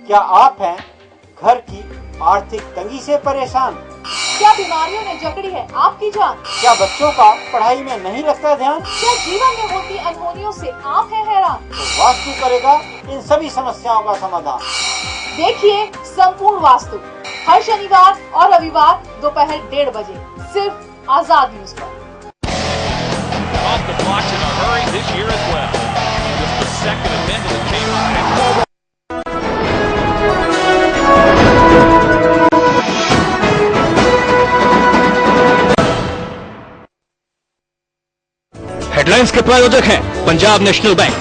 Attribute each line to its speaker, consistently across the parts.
Speaker 1: क्या आप हैं घर की आर्थिक तंगी से परेशान?
Speaker 2: क्या बीमारियों ने जकड़ी है आपकी जान?
Speaker 1: क्या बच्चों का पढ़ाई में नहीं लगता ध्यान?
Speaker 2: क्या जीवन में होती अनहोनियों से आप हैं हैरान?
Speaker 1: तो वास्तु करेगा इन सभी समस्याओं का समाधान।
Speaker 2: देखिए संपूर्ण वास्तु हर शनिवार और रविवार दोपहर 1:30 बजे सिर्फ आजाद न्यूज पर।
Speaker 3: हेडलाइंस के प्रायोजक हैं पंजाब नेशनल बैंक।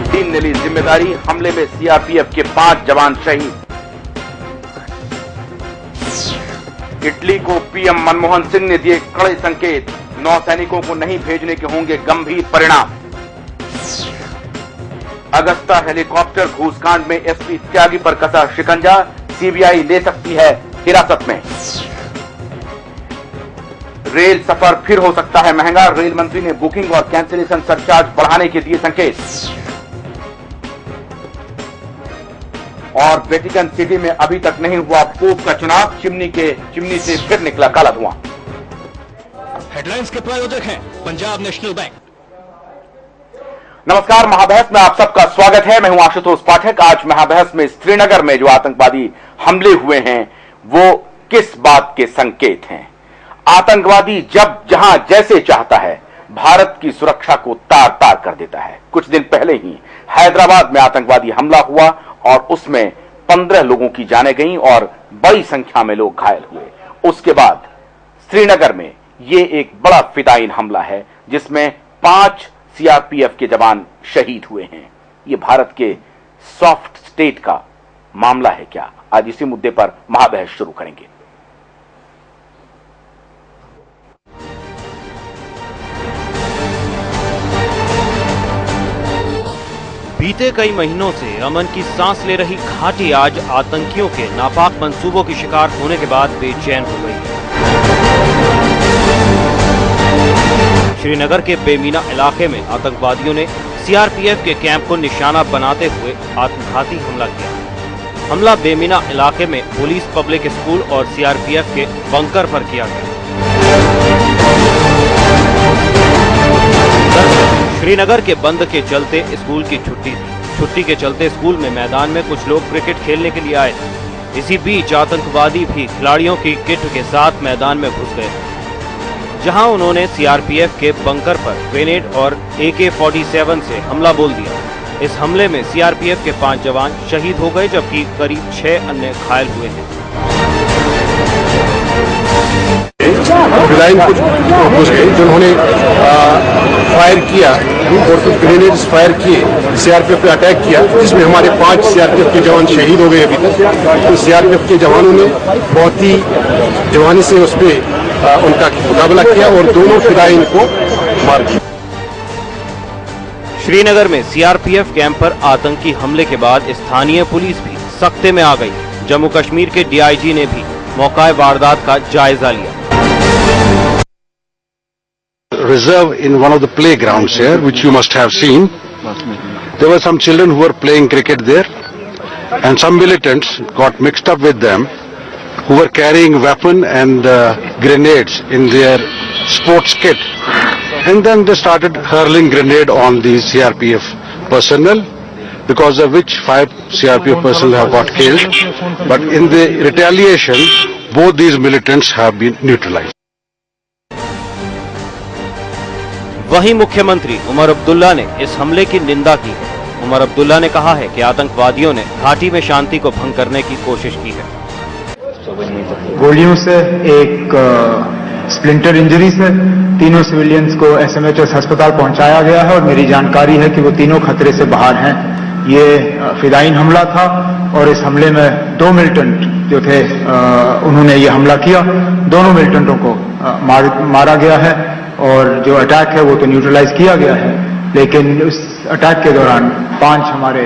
Speaker 4: चीन ने ली जिम्मेदारी, हमले में सीआरपीएफ के 5 जवान शहीद। इटली को पीएम मनमोहन सिंह ने दिए कड़े संकेत, नौसैनिकों को नहीं भेजने के होंगे गंभीर परिणाम। अगस्ता हेलीकॉप्टर घूसकांड में एसपी त्यागी पर कसा शिकंजा, सीबीआई ले सकती है हिरासत में। रेल सफर फिर हो सकता है महंगा, रेल मंत्री ने बुकिंग और कैंसिलेशन सरचार्ज बढ़ाने के दिए संकेत। और वेटिकन सिटी में अभी तक नहीं हुआ पोप का चुनाव, चिमनी से फिर निकला काला धुआं।
Speaker 3: हेडलाइंस के प्रायोजक हैं पंजाब नेशनल बैंक।
Speaker 4: नमस्कार, महाबहस में आप सबका स्वागत है। मैं हूं आशुतोष पाठक। आज महाबहस में श्रीनगर में जो आतंकवादी हमले हुए हैं वो किस बात के संकेत हैं? आतंकवादी जब जहां जैसे चाहता है भारत की सुरक्षा को तार तार कर देता है। कुछ दिन पहले ही हैदराबाद में आतंकवादी हमला हुआ और उसमें 15 लोगों की जानें गईं और बड़ी संख्या में लोग घायल हुए। उसके बाद श्रीनगर में ये एक बड़ा फिदायीन हमला है जिसमें 5 सीआरपीएफ के जवान शहीद हुए हैं। ये भारत के सॉफ्ट स्टेट का मामला है क्या? आज इसी मुद्दे पर महाबहस शुरू करेंगे।
Speaker 5: बीते कई महीनों से अमन की सांस ले रही घाटी आज आतंकियों के नापाक मंसूबों की शिकार होने के बाद बेचैन हो गई है। श्रीनगर के बेमीना इलाके में आतंकवादियों ने सीआरपीएफ के कैंप को निशाना बनाते हुए आत्मघाती हमला किया। हमला बेमीना इलाके में पुलिस पब्लिक स्कूल और सीआरपीएफ के बंकर पर किया गया। श्रीनगर के बंद के चलते स्कूल की छुट्टी थी। छुट्टी के चलते स्कूल में मैदान में कुछ लोग क्रिकेट खेलने के लिए आए थे। इसी बीच आतंकवादी भी खिलाड़ियों की किट के साथ मैदान में घुस गए, जहां उन्होंने सीआरपीएफ के बंकर पर ग्रेनेड और AK-47 से हमला बोल दिया। इस हमले में सीआरपीएफ के 5 जवान शहीद हो गए जबकि करीब 6 अन्य घायल हुए हैं।
Speaker 6: फिलहाल कुछ घुस गए जिन्होंने फायर किया और कुछ ग्रेनेड्स फायर किए, सीआरपीएफ पे अटैक किया, जिसमें हमारे 5 सीआरपीएफ के जवान शहीद हो गए अभी तक। तो सीआरपीएफ के जवानों ने बहुत ही जवानी से उस पर उनका मुकाबला किया और दोनों फिदायीन को मार दिया।
Speaker 5: श्रीनगर में सीआरपीएफ कैंप पर आतंकी हमले के बाद स्थानीय पुलिस भी सख्ते में आ गई। जम्मू कश्मीर के डीआईजी ने भी मौका वारदात का जायजा लिया।
Speaker 6: Reserve in one of the playgrounds here, which you must have seen. There were some children who were playing cricket there, and some militants got mixed up with them, who were carrying weapon and grenades in their sports kit, and then they started hurling grenade on the CRPF personnel, because of which 5 CRPF personnel have got killed. But in the retaliation, both these militants have been neutralized.
Speaker 5: वहीं मुख्यमंत्री उमर अब्दुल्ला ने इस हमले की निंदा की है। उमर अब्दुल्ला ने कहा है कि आतंकवादियों ने घाटी में शांति को भंग करने की कोशिश की है।
Speaker 7: गोलियों से, एक स्प्लिंटर इंजरी से 3 सिविलियंस को SMHS अस्पताल पहुंचाया गया है और मेरी जानकारी है कि वो तीनों खतरे से बाहर हैं। ये फिदायीन हमला था और इस हमले में 2 मिलिटेंट जो थे उन्होंने ये हमला किया। दोनों मिलिटेंटों को मारा गया है और जो अटैक है वो तो न्यूट्रलाइज किया गया है, लेकिन उस अटैक के दौरान 5 हमारे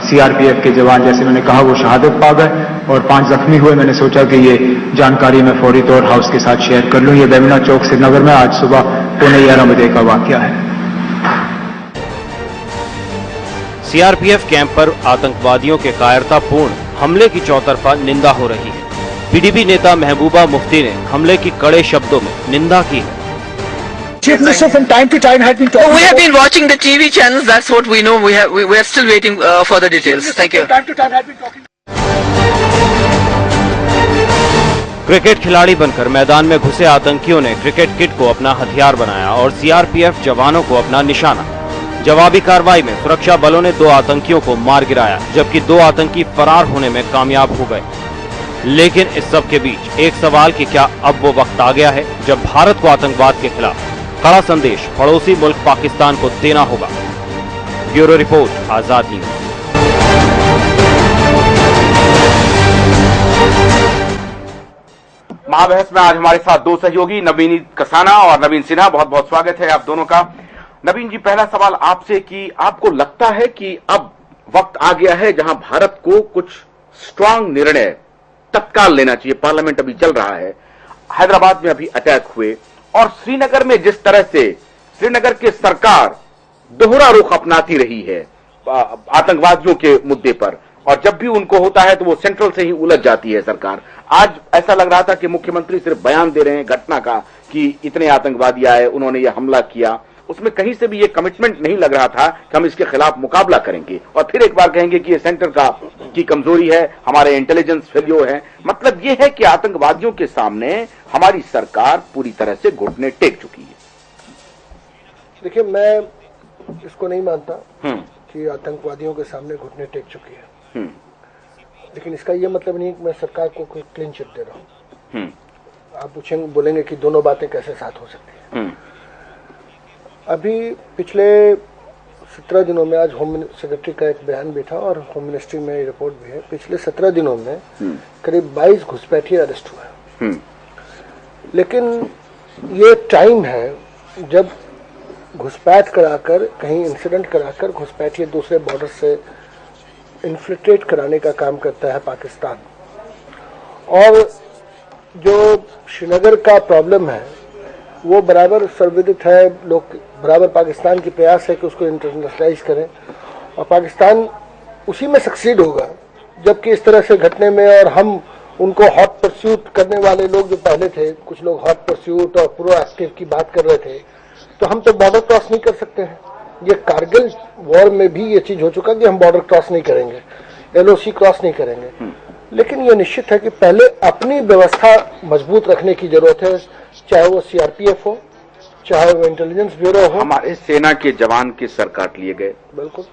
Speaker 7: सीआरपीएफ के जवान, जैसे मैंने कहा, वो शहादत पा गए और 5 जख्मी हुए। मैंने सोचा कि ये जानकारी मैं फौरी तौर हाउस के साथ शेयर कर लूं। ये बेमिना चौक श्रीनगर में आज सुबह 11:15 बजे का वाकया है।
Speaker 5: सीआरपीएफ कैंप पर आतंकवादियों के कायरतापूर्ण हमले की चौतरफा निंदा हो रही है। पीडीपी नेता महबूबा मुफ्ती ने हमले की कड़े शब्दों में निंदा की है।
Speaker 8: Chief Minister from time to time had been talking.
Speaker 9: We have been watching the TV channels. That's what we know. We are still waiting for the details. Thank you.
Speaker 8: Time to time had been talking.
Speaker 5: Cricket खिलाड़ी बनकर मैदान में घुसे आतंकियों ने cricket kit को अपना हथियार बनाया और सीआरपीएफ जवानों को अपना निशाना। जवाबी कार्रवाई में सुरक्षा बलों ने 2 आतंकियों को मार गिराया, जबकि 2 आतंकी फरार होने में कामयाब हो गए। लेकिन इस सब के बीच एक सवाल कि क्या अब वो वक्त आ गया है जब भारत को आतंकवाद के खिलाफ कड़ा संदेश पड़ोसी मुल्क पाकिस्तान को देना होगा। ब्यूरो रिपोर्ट, आजाद न्यूज।
Speaker 4: महाबहस में आज हमारे साथ 2 सहयोगी नवीन कसाना और नवीन सिन्हा। बहुत बहुत स्वागत है आप दोनों का। नवीन जी, पहला सवाल आपसे कि आपको लगता है कि अब वक्त आ गया है जहां भारत को कुछ स्ट्रांग निर्णय तत्काल लेना चाहिए? पार्लियामेंट अभी चल रहा है, हैदराबाद में अभी अटैक हुए और श्रीनगर में जिस तरह से श्रीनगर की सरकार दोहरा रुख अपनाती रही है आतंकवादियों के मुद्दे पर, और जब भी उनको होता है तो वो सेंट्रल से ही उलझ जाती है सरकार। आज ऐसा लग रहा था कि मुख्यमंत्री सिर्फ बयान दे रहे हैं घटना का कि इतने आतंकवादी आए, उन्होंने ये हमला किया, उसमें कहीं से भी ये कमिटमेंट नहीं लग रहा था कि हम इसके खिलाफ मुकाबला करेंगे, और फिर एक बार कहेंगे कि ये सेंटर की कमजोरी है, हमारे इंटेलिजेंस फेल्योर है। मतलब ये है कि आतंकवादियों के सामने हमारी सरकार पूरी तरह से घुटने टेक चुकी है।
Speaker 8: देखिए, मैं इसको नहीं मानता कि आतंकवादियों के सामने घुटने टेक चुकी है, लेकिन इसका यह मतलब नहीं कि मैं सरकार को कोई क्लीन चिट दे रहा हूं। आप बोलेंगे कि दोनों बातें कैसे साथ हो सकती हैं। अभी पिछले 17 दिनों में, आज होम सेक्रेटरी का एक बयान भी था और होम मिनिस्ट्री में रिपोर्ट भी है, पिछले 17 दिनों में करीब 22 घुसपैठिए अरेस्ट हुए। लेकिन ये टाइम है जब घुसपैठ कराकर, कहीं इंसिडेंट कराकर घुसपैठिए दूसरे बॉर्डर से इन्फिल्ट्रेट कराने का काम करता है पाकिस्तान। और जो श्रीनगर का प्रॉब्लम है वो बराबर सर्वविदित है, लोग बराबर पाकिस्तान की प्रयास है कि उसको इंटरनेशनलाइज करें, और पाकिस्तान उसी में सक्सीड होगा जबकि इस तरह से घटने में, और हम उनको हॉट परस्यूट करने वाले लोग जो पहले थे, कुछ लोग हॉट परस्यूट और प्रोएक्टिव की बात कर रहे थे, तो हम तो बॉर्डर क्रॉस नहीं कर सकते हैं। ये कारगिल वॉर में भी ये चीज हो चुका कि हम बॉर्डर क्रॉस नहीं करेंगे, एलओसी क्रॉस नहीं करेंगे। लेकिन ये निश्चित है कि पहले अपनी व्यवस्था मजबूत रखने की जरूरत है, चाहे वो सीआरपीएफ हो, चाहे वो इंटेलिजेंस ब्यूरो हो।
Speaker 4: हमारे सेना के जवान के सर काट लिए गए,
Speaker 8: बिल्कुल।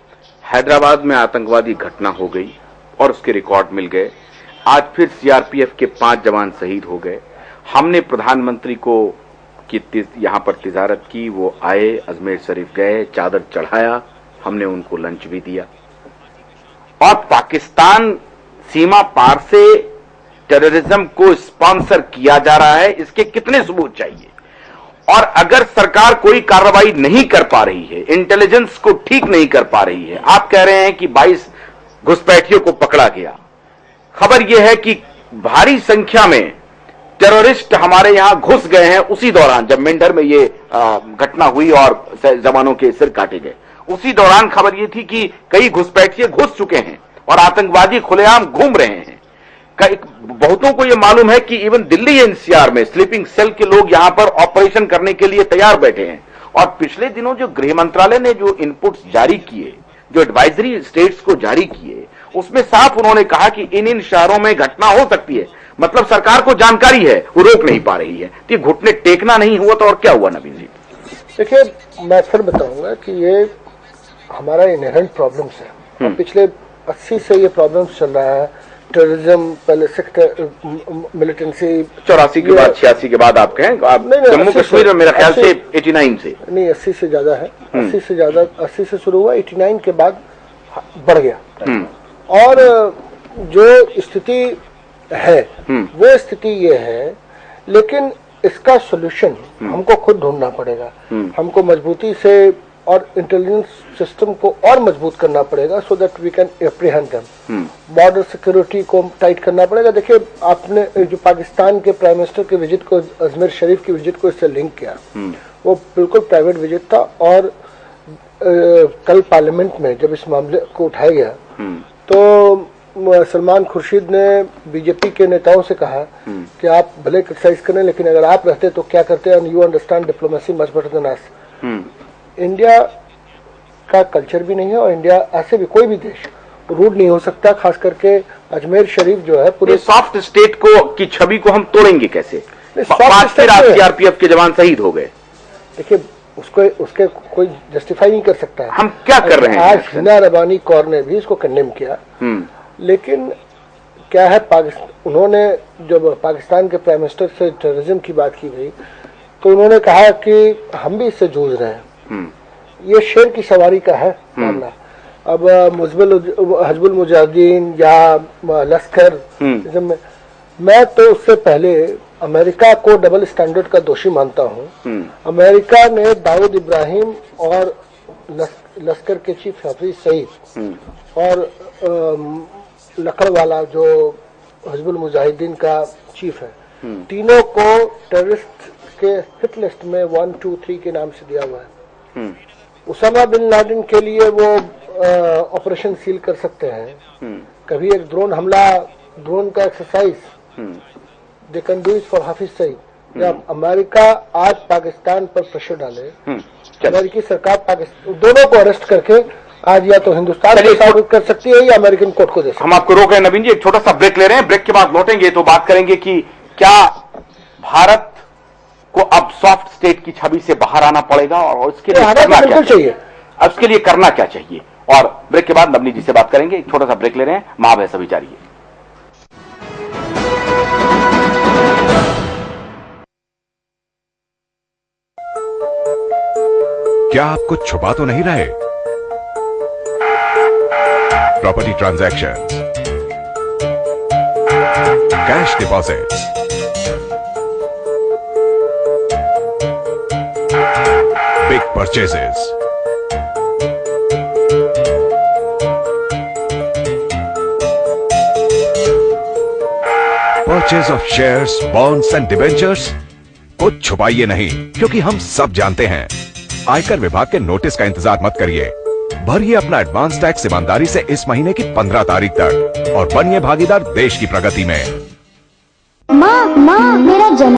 Speaker 4: हैदराबाद में आतंकवादी घटना हो गई और उसके रिकॉर्ड मिल गए। आज फिर सीआरपीएफ के 5 जवान शहीद हो गए। हमने प्रधानमंत्री को यहां पर तिजारत की, वो आए, अजमेर शरीफ गए, चादर चढ़ाया, हमने उनको लंच भी दिया। और पाकिस्तान सीमा पार से टेररिज्म को स्पॉन्सर किया जा रहा है, इसके कितने सबूत चाहिए? और अगर सरकार कोई कार्रवाई नहीं कर पा रही है, इंटेलिजेंस को ठीक नहीं कर पा रही है, आप कह रहे हैं कि 22 घुसपैठियों को पकड़ा गया, खबर यह है कि भारी संख्या में टेररिस्ट हमारे यहां घुस गए हैं उसी दौरान जब मेंढर में ये घटना हुई और जवानों के सिर काटे गए। उसी दौरान खबर ये थी कि कई घुसपैठिए घुस चुके हैं और आतंकवादी खुलेआम घूम रहे हैं। बहुतों को यह मालूम है कि इवन दिल्ली एनसीआर में स्लीपिंग सेल के लोग यहां पर ऑपरेशन करने के लिए तैयार बैठे हैं। और पिछले दिनों जो गृह मंत्रालय ने जो इनपुट्स जारी किए, जो एडवाइजरी स्टेट्स को जारी किए, उसमें साफ उन्होंने कहा कि इन शहरों में घटना हो सकती है। मतलब सरकार को जानकारी है, वो रोक नहीं पा रही है। तो ये घुटने टेकना नहीं हुआ तो और क्या हुआ नवीन जी?
Speaker 8: देखिए, मैं फिर बताऊंगा कि ये हमारा इनहेरेंट प्रॉब्लम्स है और पिछले 80 से ये प्रॉब्लम्स चल रहा है। टेररिज्म, पहले मिलिटेंसी
Speaker 4: 84 के बाद, 86 के बाद आप कहें, जम्मू कश्मीर में मेरा ख्याल से 89 से नहीं,
Speaker 8: 80 से ज्यादा है। 80 से ज्यादा, 80 से शुरू हुआ, 89 के बाद बढ़ गया। और जो स्थिति है वो स्थिति ये है, लेकिन इसका सोल्यूशन हमको खुद ढूंढना पड़ेगा। हमको मजबूती से और इंटेलिजेंस सिस्टम को और मजबूत करना पड़ेगा, so that we can apprehend them. Border security को टाइट करना पड़ेगा। देखिए, आपने जो पाकिस्तान के प्राइम मिनिस्टर के विजिट को, अजमेर शरीफ की विजिट को इससे लिंक किया, वो बिल्कुल प्राइवेट विजिट था और कल पार्लियामेंट में जब इस मामले को उठाया गया तो सलमान खुर्शीद ने बीजेपी के नेताओं से कहा कि आप भले क्रिटिसाइज करें लेकिन अगर आप रहते तो क्या करते, and you understand diplomacy much better than us. India का कल्चर भी नहीं है और इंडिया ऐसे भी कोई भी देश रूड नहीं हो सकता, खास करके अजमेर शरीफ जो है पूरे
Speaker 4: सॉफ्ट स्टेट को की छवि को हम तोड़ेंगे कैसे? 5 सीआरपीएफ के जवान शहीद हो गए।
Speaker 8: देखिए उसके कोई जस्टिफाई नहीं कर सकता है।
Speaker 4: हम क्या कर रहे हैं?
Speaker 8: आज हिना रबानी कौर ने भी इसको कंडेम किया, लेकिन क्या है उन्होंने जब पाकिस्तान के प्राइम मिनिस्टर से टेररिज्म की बात की गई तो उन्होंने कहा कि हम भी इससे जूझ रहे हैं। ये शेर की सवारी का है मामला। अब हिजबुल मुजाहिदीन या लश्कर, मैं तो उससे पहले अमेरिका को डबल स्टैंडर्ड का दोषी मानता हूं। अमेरिका ने दाऊद इब्राहिम और लश्कर के चीफ हफीज सईद और लकड़वाला जो हिजबुल मुजाहिदीन का चीफ है, तीनों को टेररिस्ट के हिट लिस्ट में 1, 2, 3 के नाम से दिया हुआ है। उसामा बिन लादेन के लिए वो ऑपरेशन सील कर सकते हैं। कभी एक ड्रोन का exercise they can do it for Hafiz Saeed. जब अमेरिका आज पाकिस्तान पर प्रेशर डाले, अमेरिकी सरकार पाकिस्तान दोनों को अरेस्ट करके आज या तो हिंदुस्तान को साबित कर सकती है या अमेरिकन कोर्ट को दे सकती है।
Speaker 4: हम आपको रोक रहे हैं नवीन जी, एक छोटा सा ब्रेक ले रहे हैं। ब्रेक के बाद लौटेंगे तो बात करेंगे कि क्या भारत को अब सॉफ्ट स्टेट की छवि से बाहर आना पड़ेगा और उसके लिए करना क्या चाहिए, उसके लिए करना क्या चाहिए। और ब्रेक के बाद नवनीत जी से बात करेंगे। एक छोटा सा ब्रेक ले रहे हैं, महाबहस अभी जारी है।
Speaker 10: क्या आप कुछ छुपा तो नहीं रहे? Property transaction, cash deposit, big purchases, purchase of shares, bonds and debentures. कुछ छुपाइए नहीं, क्योंकि हम सब जानते हैं। आयकर विभाग के नोटिस का इंतजार मत करिए, भरिए अपना एडवांस टैक्स ईमानदारी से इस महीने की 15 तारीख तक और बनिए भागीदार देश की प्रगति में।
Speaker 11: माँ मेरा जन्म